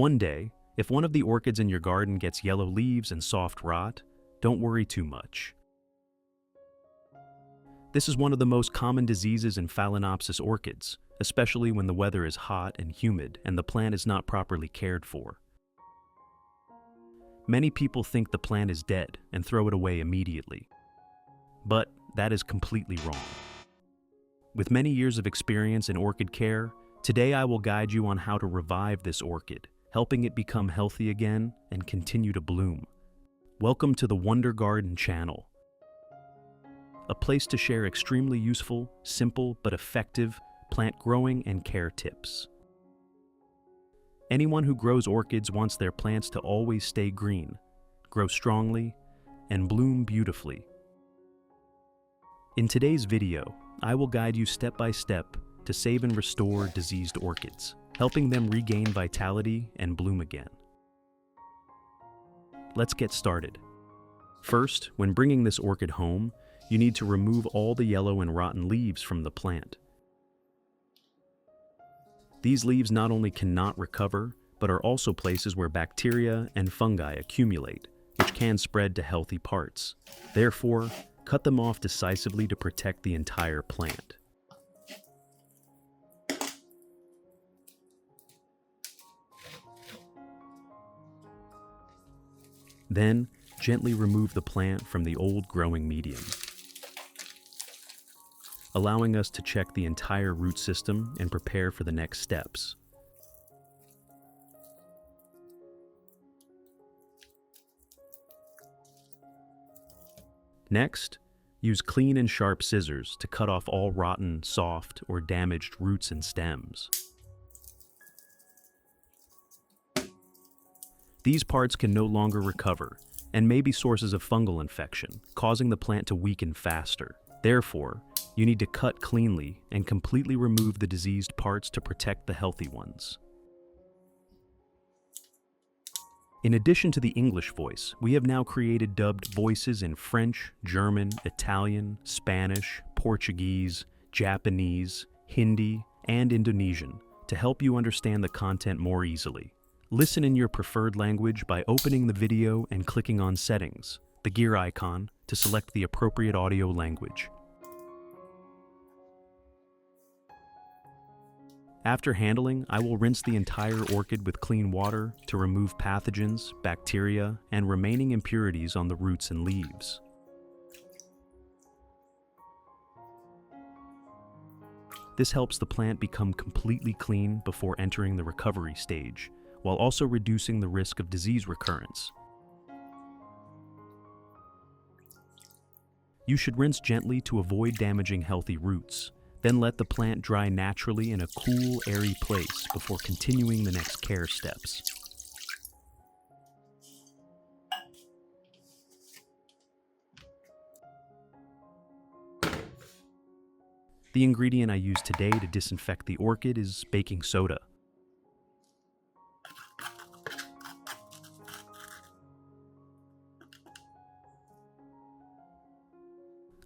One day, if one of the orchids in your garden gets yellow leaves and soft rot, don't worry too much. This is one of the most common diseases in Phalaenopsis orchids, especially when the weather is hot and humid and the plant is not properly cared for. Many people think the plant is dead and throw it away immediately. But that is completely wrong. With many years of experience in orchid care, today I will guide you on how to revive this orchid, helping it become healthy again and continue to bloom. Welcome to the Wonder Garden channel, a place to share extremely useful, simple, but effective plant growing and care tips. Anyone who grows orchids wants their plants to always stay green, grow strongly, and bloom beautifully. In today's video, I will guide you step by step to save and restore diseased orchids, helping them regain vitality and bloom again. Let's get started. First, when bringing this orchid home, you need to remove all the yellow and rotten leaves from the plant. These leaves not only cannot recover, but are also places where bacteria and fungi accumulate, which can spread to healthy parts. Therefore, cut them off decisively to protect the entire plant. Then, gently remove the plant from the old growing medium, allowing us to check the entire root system and prepare for the next steps. Next, use clean and sharp scissors to cut off all rotten, soft, or damaged roots and stems. These parts can no longer recover and may be sources of fungal infection, causing the plant to weaken faster. Therefore, you need to cut cleanly and completely remove the diseased parts to protect the healthy ones. In addition to the English voice, we have now created dubbed voices in French, German, Italian, Spanish, Portuguese, Japanese, Hindi, and Indonesian to help you understand the content more easily. Listen in your preferred language by opening the video and clicking on Settings, the gear icon, to select the appropriate audio language. After handling, I will rinse the entire orchid with clean water to remove pathogens, bacteria, and remaining impurities on the roots and leaves. This helps the plant become completely clean before entering the recovery stage, while also reducing the risk of disease recurrence. You should rinse gently to avoid damaging healthy roots. Then let the plant dry naturally in a cool, airy place before continuing the next care steps. The ingredient I use today to disinfect the orchid is baking soda.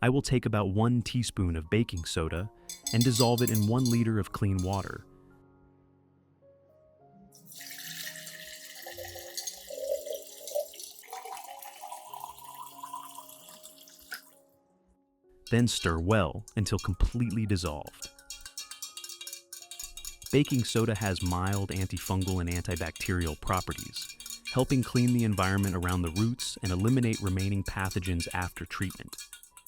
I will take about 1 teaspoon of baking soda and dissolve it in 1 liter of clean water. Then stir well until completely dissolved. Baking soda has mild antifungal and antibacterial properties, helping clean the environment around the roots and eliminate remaining pathogens after treatment.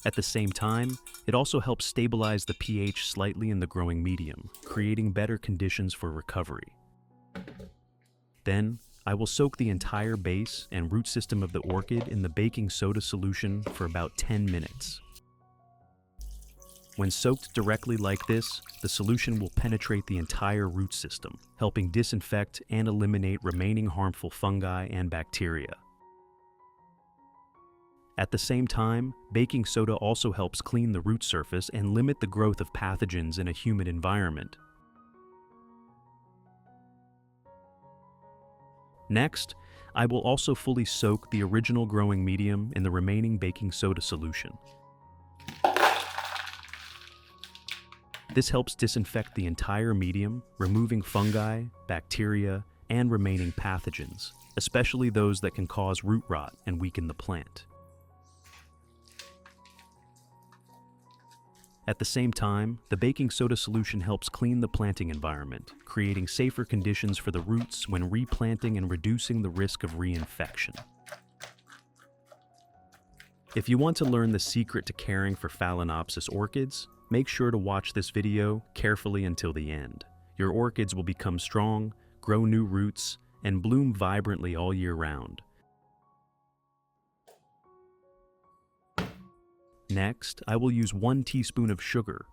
At the same time, it also helps stabilize the pH slightly in the growing medium, creating better conditions for recovery. Then, I will soak the entire base and root system of the orchid in the baking soda solution for about 10 minutes. When soaked directly like this, the solution will penetrate the entire root system, helping disinfect and eliminate remaining harmful fungi and bacteria. At the same time, baking soda also helps clean the root surface and limit the growth of pathogens in a humid environment. Next, I will also fully soak the original growing medium in the remaining baking soda solution. This helps disinfect the entire medium, removing fungi, bacteria, and remaining pathogens, especially those that can cause root rot and weaken the plant. At the same time, the baking soda solution helps clean the planting environment, creating safer conditions for the roots when replanting and reducing the risk of reinfection. If you want to learn the secret to caring for Phalaenopsis orchids, make sure to watch this video carefully until the end. Your orchids will become strong, grow new roots, and bloom vibrantly all year round. Next, I will use 1 teaspoon of sugar.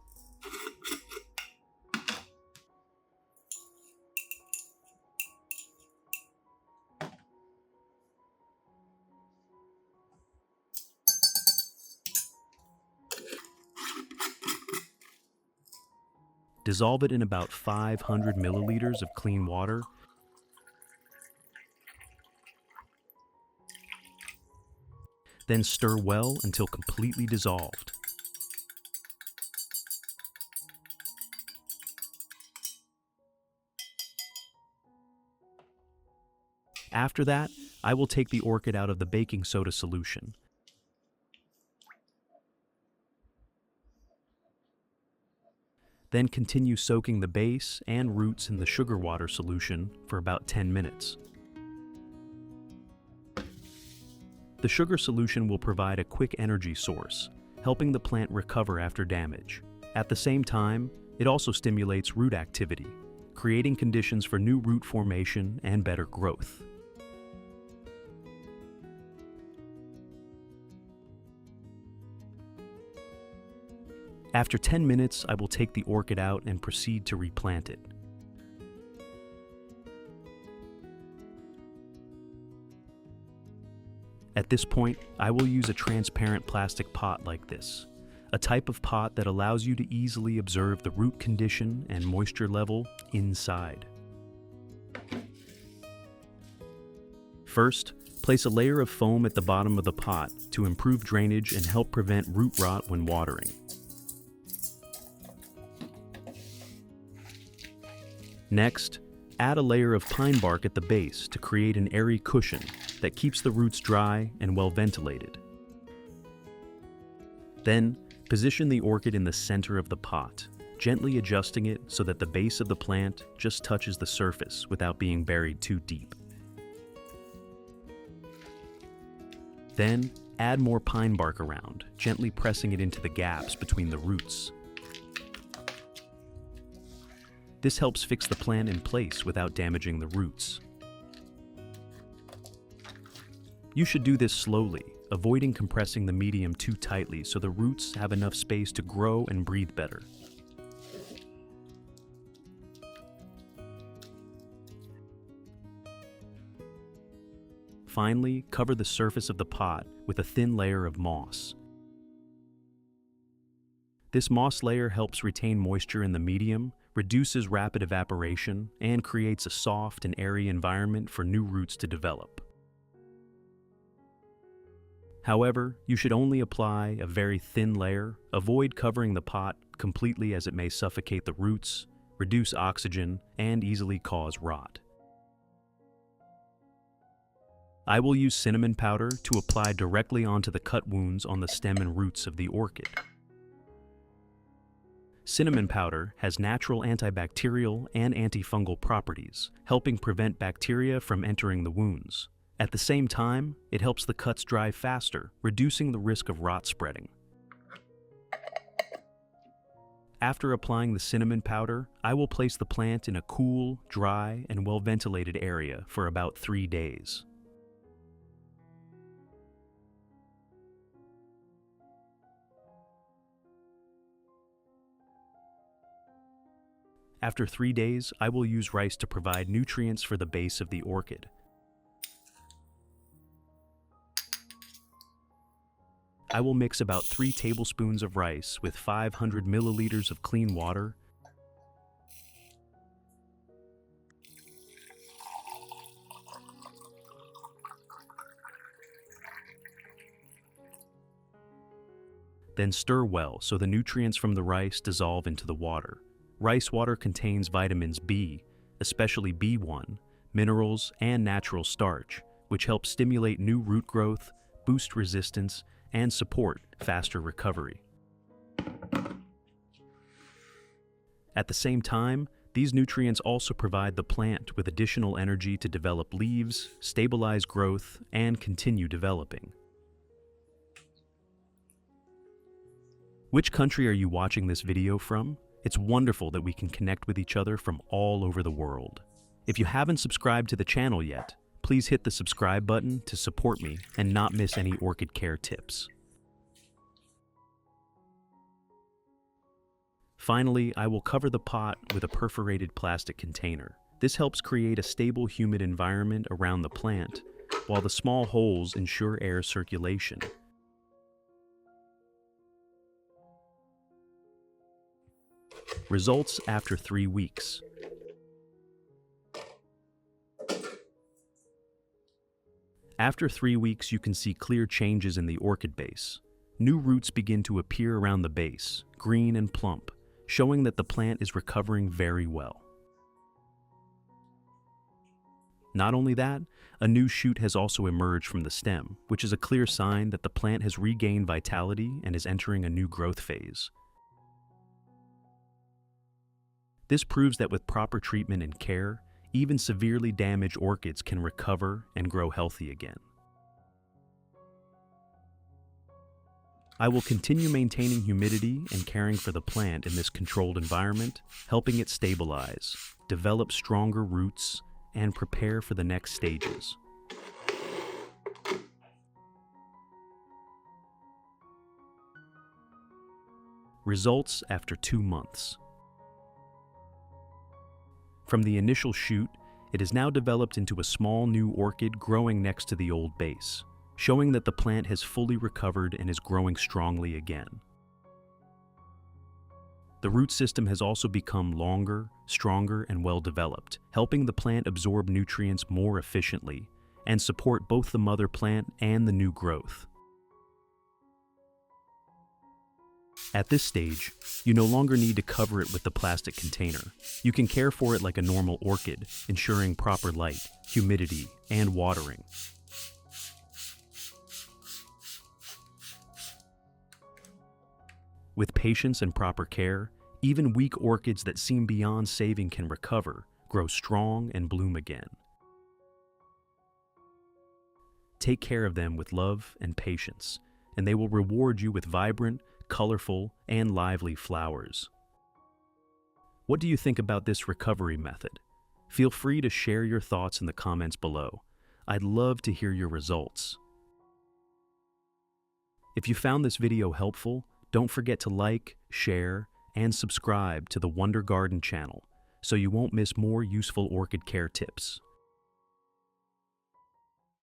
Dissolve it in about 500 milliliters of clean water. Then stir well until completely dissolved. After that, I will take the orchid out of the baking soda solution. Then continue soaking the base and roots in the sugar water solution for about 10 minutes. The sugar solution will provide a quick energy source, helping the plant recover after damage. At the same time, it also stimulates root activity, creating conditions for new root formation and better growth. After 10 minutes, I will take the orchid out and proceed to replant it. At this point, I will use a transparent plastic pot like this, a type of pot that allows you to easily observe the root condition and moisture level inside. First, place a layer of foam at the bottom of the pot to improve drainage and help prevent root rot when watering. Next, add a layer of pine bark at the base to create an airy cushion that keeps the roots dry and well ventilated. Then, position the orchid in the center of the pot, gently adjusting it so that the base of the plant just touches the surface without being buried too deep. Then, add more pine bark around, gently pressing it into the gaps between the roots. This helps fix the plant in place without damaging the roots. You should do this slowly, avoiding compressing the medium too tightly so the roots have enough space to grow and breathe better. Finally, cover the surface of the pot with a thin layer of moss. This moss layer helps retain moisture in the medium, reduces rapid evaporation, and creates a soft and airy environment for new roots to develop. However, you should only apply a very thin layer, avoid covering the pot completely as it may suffocate the roots, reduce oxygen, and easily cause rot. I will use cinnamon powder to apply directly onto the cut wounds on the stem and roots of the orchid. Cinnamon powder has natural antibacterial and antifungal properties, helping prevent bacteria from entering the wounds. At the same time, it helps the cuts dry faster, reducing the risk of rot spreading. After applying the cinnamon powder, I will place the plant in a cool, dry, and well-ventilated area for about 3 days. After 3 days, I will use rice to provide nutrients for the base of the orchid. I will mix about 3 tablespoons of rice with 500 milliliters of clean water. Then stir well so the nutrients from the rice dissolve into the water. Rice water contains vitamins B, especially B1, minerals, and natural starch, which help stimulate new root growth, boost resistance, and support faster recovery. At the same time, these nutrients also provide the plant with additional energy to develop leaves, stabilize growth, and continue developing. Which country are you watching this video from? It's wonderful that we can connect with each other from all over the world. If you haven't subscribed to the channel yet, please hit the subscribe button to support me and not miss any orchid care tips. Finally, I will cover the pot with a perforated plastic container. This helps create a stable, humid environment around the plant, while the small holes ensure air circulation. Results after 3 weeks. After 3 weeks, you can see clear changes in the orchid base. New roots begin to appear around the base, green and plump, showing that the plant is recovering very well. Not only that, a new shoot has also emerged from the stem, which is a clear sign that the plant has regained vitality and is entering a new growth phase. This proves that with proper treatment and care, even severely damaged orchids can recover and grow healthy again. I will continue maintaining humidity and caring for the plant in this controlled environment, helping it stabilize, develop stronger roots, and prepare for the next stages. Results after 2 months. From the initial shoot, it is now developed into a small new orchid growing next to the old base, showing that the plant has fully recovered and is growing strongly again. The root system has also become longer, stronger, and well developed, helping the plant absorb nutrients more efficiently and support both the mother plant and the new growth. At this stage, you no longer need to cover it with the plastic container. You can care for it like a normal orchid, ensuring proper light, humidity, and watering. With patience and proper care, even weak orchids that seem beyond saving can recover, grow strong, and bloom again. Take care of them with love and patience, and they will reward you with vibrant, colorful, and lively flowers. What do you think about this recovery method? Feel free to share your thoughts in the comments below. I'd love to hear your results. If you found this video helpful, don't forget to like, share, and subscribe to the Wonder Garden channel so you won't miss more useful orchid care tips.